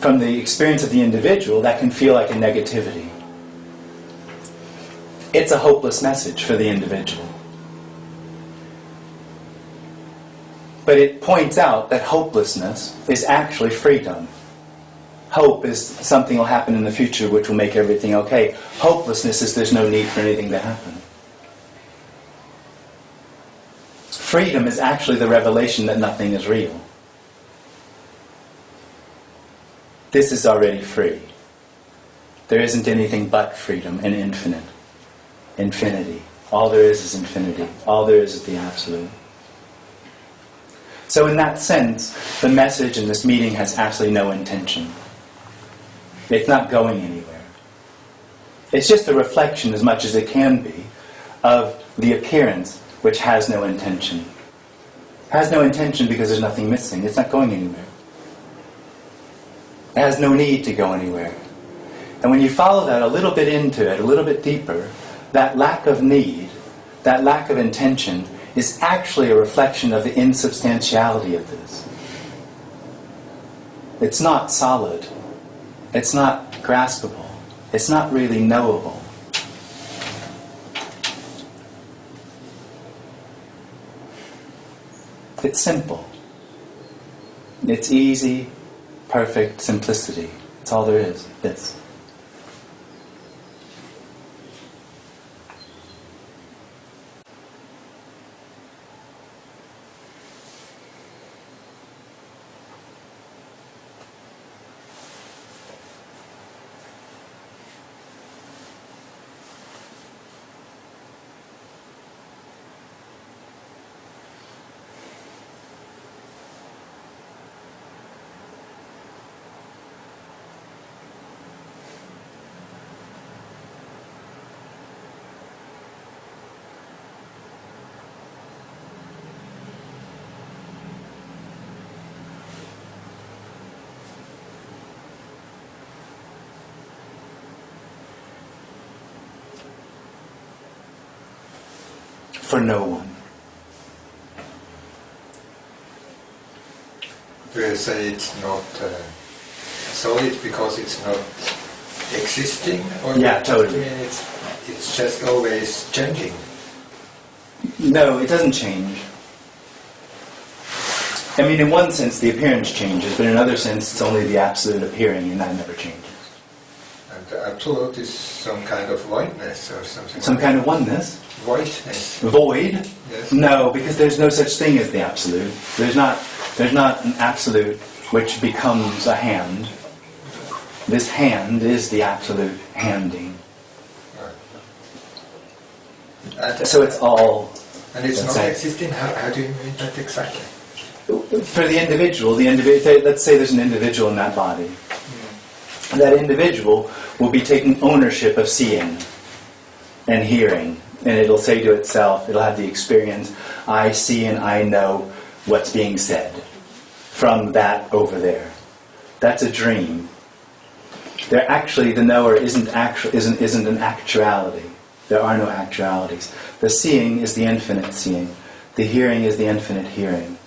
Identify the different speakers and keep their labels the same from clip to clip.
Speaker 1: from the experience of the individual, that can feel like a negativity. It's a hopeless message for the individual. But it points out that hopelessness is actually freedom. Hope is something will happen in the future which will make everything okay. Hopelessness is there's no need for anything to happen. Freedom is actually the revelation that nothing is real. This is already free. There isn't anything but freedom and infinite. Infinity. All there is infinity. All there is the Absolute. So in that sense, the message in this meeting has absolutely no intention. It's not going anywhere. It's just a reflection, as much as it can be, of the appearance which has no intention. It has no intention because there's nothing missing. It's not going anywhere. It has no need to go anywhere. And when you follow that a little bit into it, a little bit deeper, that lack of need, that lack of intention, is actually a reflection of the insubstantiality of this. It's not solid. It's not graspable. It's not really knowable. It's simple. It's easy, perfect simplicity. That's all there is. This. For no one.
Speaker 2: Do you say it's not solid because it's not existing? Or
Speaker 1: yeah, totally.
Speaker 2: It's just always changing?
Speaker 1: No, it doesn't change. I mean, in one sense the appearance changes, but in another sense it's only the absolute appearing, and that never changes.
Speaker 2: And the absolute is some kind of voidness or something?
Speaker 1: Some kind of oneness?
Speaker 2: Voidness.
Speaker 1: Void?
Speaker 2: Yes.
Speaker 1: No, because there's no such thing as the absolute. There's not an absolute which becomes a hand. This hand is the absolute handing.
Speaker 2: Right.
Speaker 1: So it's all...
Speaker 2: And it's not existing? How do you mean that exactly?
Speaker 1: For the individual, let's say there's an individual in that body. That individual will be taking ownership of seeing and hearing. And it'll say to itself, it'll have the experience, I see and I know what's being said from that over there. That's a dream. There actually, the knower isn't an actuality. There are no actualities. The seeing is the infinite seeing. The hearing is the infinite hearing.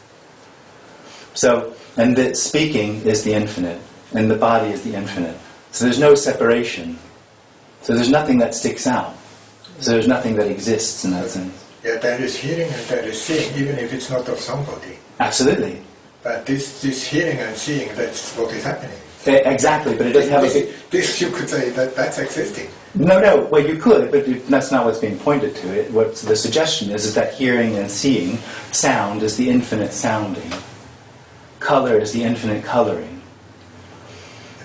Speaker 1: So, and the speaking is the infinite, and the body is the infinite. So there's no separation. So there's nothing that sticks out. So there's nothing that exists in that sense.
Speaker 2: Yeah, there is hearing and there is seeing, even if it's not of somebody.
Speaker 1: Absolutely.
Speaker 2: But this hearing and seeing, that's what is happening.
Speaker 1: Exactly, but it doesn't have a...
Speaker 2: This you could say that's existing.
Speaker 1: No, well you could, but that's not what's being pointed to. What the suggestion is that hearing and seeing, sound is the infinite sounding. Color is the infinite coloring.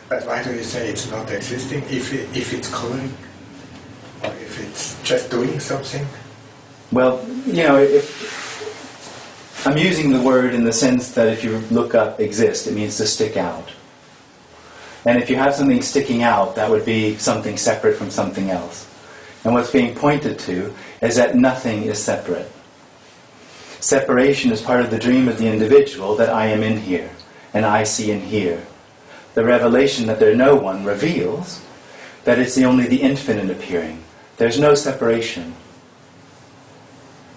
Speaker 2: But why do you say it's not existing if it's coloring? Or if it's just doing something?
Speaker 1: Well, if I'm using the word in the sense that if you look up exist, it means to stick out. And if you have something sticking out, that would be something separate from something else. And what's being pointed to is that nothing is separate. Separation is part of the dream of the individual, that I am in here, and I see and hear. The revelation that there's no one reveals that it's only the infinite appearing. There's no separation.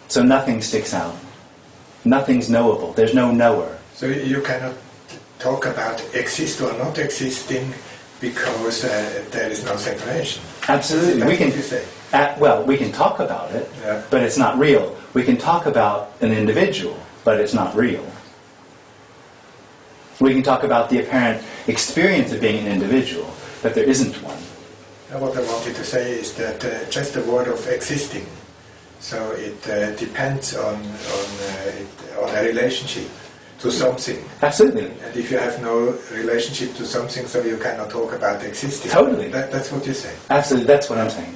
Speaker 1: So nothing sticks out. Nothing's knowable. There's no knower.
Speaker 2: So you cannot talk about exist or not existing because there is no separation.
Speaker 1: Absolutely.
Speaker 2: That's
Speaker 1: We can,
Speaker 2: what you say.
Speaker 1: well, we can talk about it,
Speaker 2: Yeah.
Speaker 1: but it's not real. We can talk about an individual, but it's not real. We can talk about the apparent experience of being an individual, but there isn't one.
Speaker 2: And what I wanted to say is that just the word of existing, so it depends on a relationship to something.
Speaker 1: Absolutely.
Speaker 2: And if you have no relationship to something, so you cannot talk about existing.
Speaker 1: Totally.
Speaker 2: That's what you say.
Speaker 1: Absolutely. That's what I'm saying.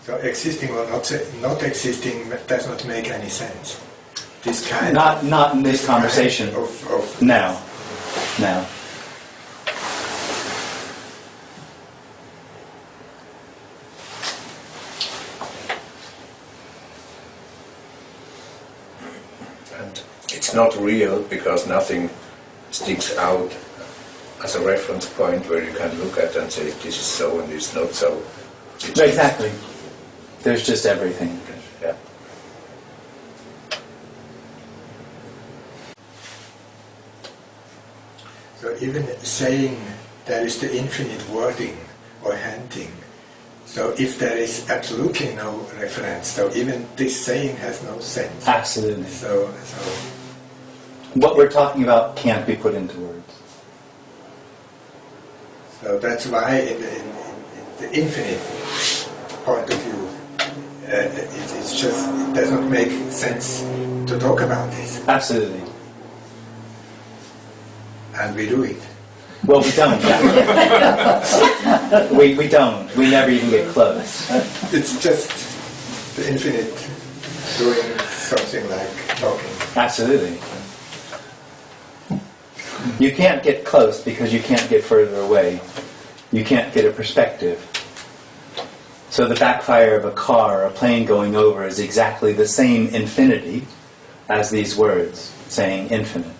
Speaker 2: So existing or not existing does not make any sense. This kind
Speaker 1: Not in this conversation.
Speaker 2: of
Speaker 1: No. No.
Speaker 3: And it's not real because nothing sticks out as a reference point where you can look at and say this is so and this is not so. It's
Speaker 1: Exactly. There's just everything.
Speaker 3: Yeah.
Speaker 2: So even saying there is the infinite wording or handing. So if there is absolutely no reference, so even this saying has no sense.
Speaker 1: Absolutely.
Speaker 2: So
Speaker 1: What we're talking about can't be put into words.
Speaker 2: that's why in the infinite point of view, it's just, it does not make sense to talk about this.
Speaker 1: Absolutely.
Speaker 2: And we do it.
Speaker 1: Well, we don't. we don't. We never even get close.
Speaker 2: It's just the infinite doing something like talking.
Speaker 1: Absolutely. You can't get close because you can't get further away. You can't get a perspective. So the backfire of a car or a plane going over is exactly the same infinity as these words saying infinite.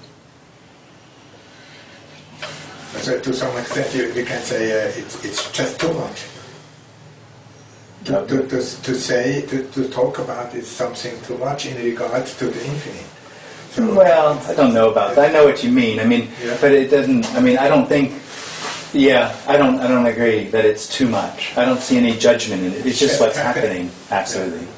Speaker 2: So to some extent you can say it's just too much. To talk about is something too much in regards to the infinite. So,
Speaker 1: Well, I don't know about that. I know what you mean. I mean,
Speaker 2: Yeah.
Speaker 1: but it doesn't. I mean, I don't think. Yeah, I don't agree that it's too much. I don't see any judgment in it. It's just what's happening. Absolutely.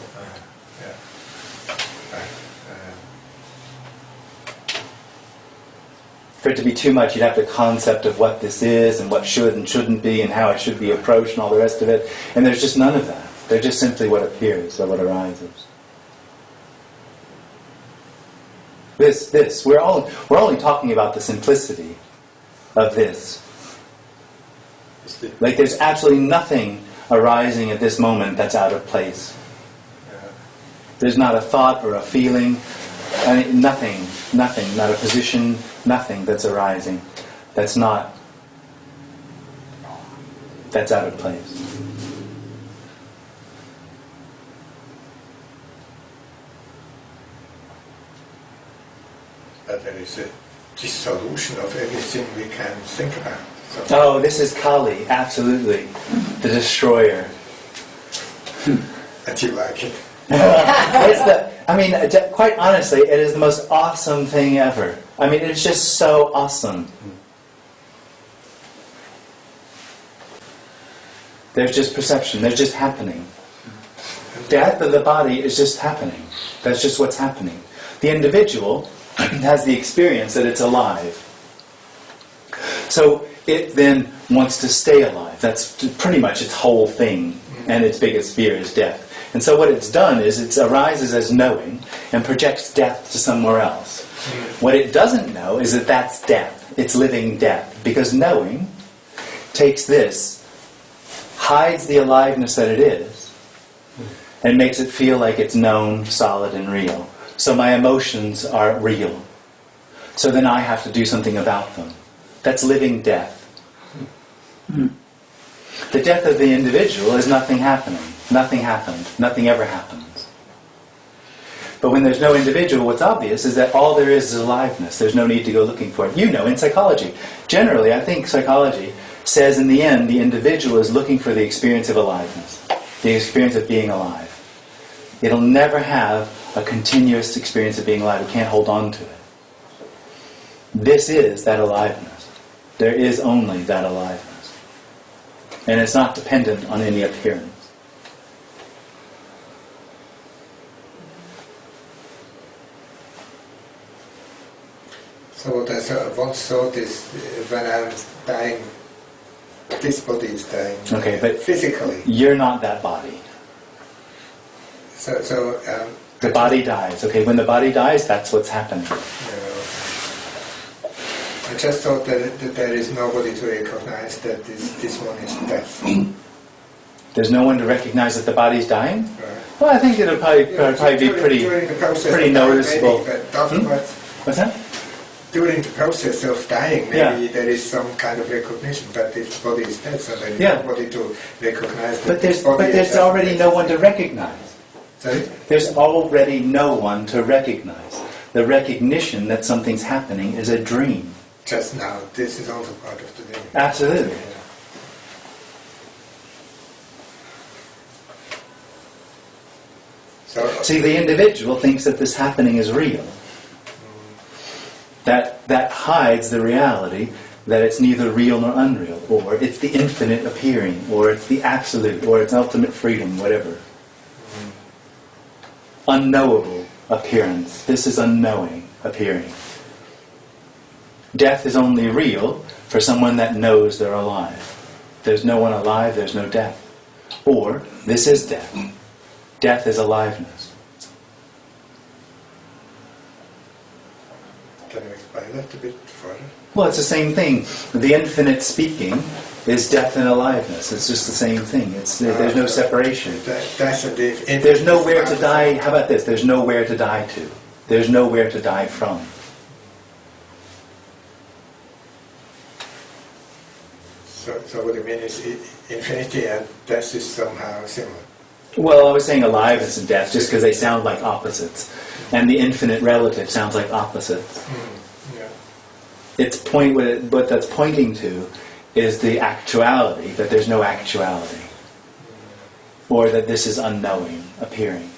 Speaker 1: For it to be too much, you'd have the concept of what this is and what should and shouldn't be and how it should be approached and all the rest of it. And there's just none of that. They're just simply what appears or what arises. We're only talking about the simplicity of this. Like there's absolutely nothing arising at this moment that's out of place. There's not a thought or a feeling, nothing, not a position, nothing that's arising that's out of place.
Speaker 2: But there is a dissolution of everything we can think about. So
Speaker 1: Oh, this is Kali, absolutely. The destroyer.
Speaker 2: and you like it.
Speaker 1: Quite honestly, it is the most awesome thing ever. I mean, it's just so awesome. There's just perception, there's just happening. Death of the body is just happening. That's just what's happening. The individual has the experience that it's alive. So it then wants to stay alive. That's pretty much its whole thing. And its biggest fear is death. And so what it's done is it arises as knowing and projects death to somewhere else. What it doesn't know is that that's death. It's living death. Because knowing takes this, hides the aliveness that it is, and makes it feel like it's known, solid, and real. So my emotions are real. So then I have to do something about them. That's living death. The death of the individual is nothing happening. Nothing happened. Nothing ever happens. But when there's no individual, what's obvious is that all there is aliveness. There's no need to go looking for it. You know, in psychology, generally, I think psychology says in the end, the individual is looking for the experience of aliveness, the experience of being alive. It'll never have a continuous experience of being alive. We can't hold on to it. This is that aliveness. There is only that aliveness. And it's not dependent on any appearance.
Speaker 2: So what I once thought is, when I'm dying, this body is dying.
Speaker 1: Okay, but
Speaker 2: physically.
Speaker 1: You're not that body.
Speaker 2: So
Speaker 1: the body dies. Okay, when the body dies, that's what's happening.
Speaker 2: I just thought that there is nobody to recognize that this one is death.
Speaker 1: There's no one to recognize that the body's dying?
Speaker 2: Right.
Speaker 1: Well, I think it'll probably be
Speaker 2: during the process
Speaker 1: pretty
Speaker 2: of
Speaker 1: noticeable.
Speaker 2: Maybe, but afterwards,
Speaker 1: What's that?
Speaker 2: during the process of dying, maybe
Speaker 1: Yeah.
Speaker 2: there is some kind of recognition, but if the body is dead, so there is
Speaker 1: Yeah.
Speaker 2: nobody to recognize that
Speaker 1: But
Speaker 2: this body is
Speaker 1: there's
Speaker 2: dead.
Speaker 1: already no one to recognize.
Speaker 2: Sorry?
Speaker 1: There's already no one to recognize. The recognition that something's happening is a dream.
Speaker 2: Just now, this is also part of the dream.
Speaker 1: Absolutely.
Speaker 2: So,
Speaker 1: See, the individual thinks that this happening is real. That hides the reality that it's neither real nor unreal, or it's the infinite appearing, or it's the absolute, or it's ultimate freedom, whatever. Unknowable appearance. This is unknowing appearing. Death is only real for someone that knows they're alive. There's no one alive, there's no death. Or, this is death. Death is aliveness.
Speaker 2: can you explain that a bit further?
Speaker 1: Well, it's the same thing. The infinite speaking is death and aliveness. It's just the same thing. There's no separation.
Speaker 2: That's a
Speaker 1: There's nowhere to die. How about this? There's nowhere to die to. There's nowhere to die from.
Speaker 2: So what you mean is infinity and death is somehow similar.
Speaker 1: Well, I was saying aliveness and death just because they sound like opposites. And the infinite relative sounds like opposites.
Speaker 2: Yeah.
Speaker 1: What that's pointing to is the actuality, that there's no actuality. Or that this is unknowing, appearing.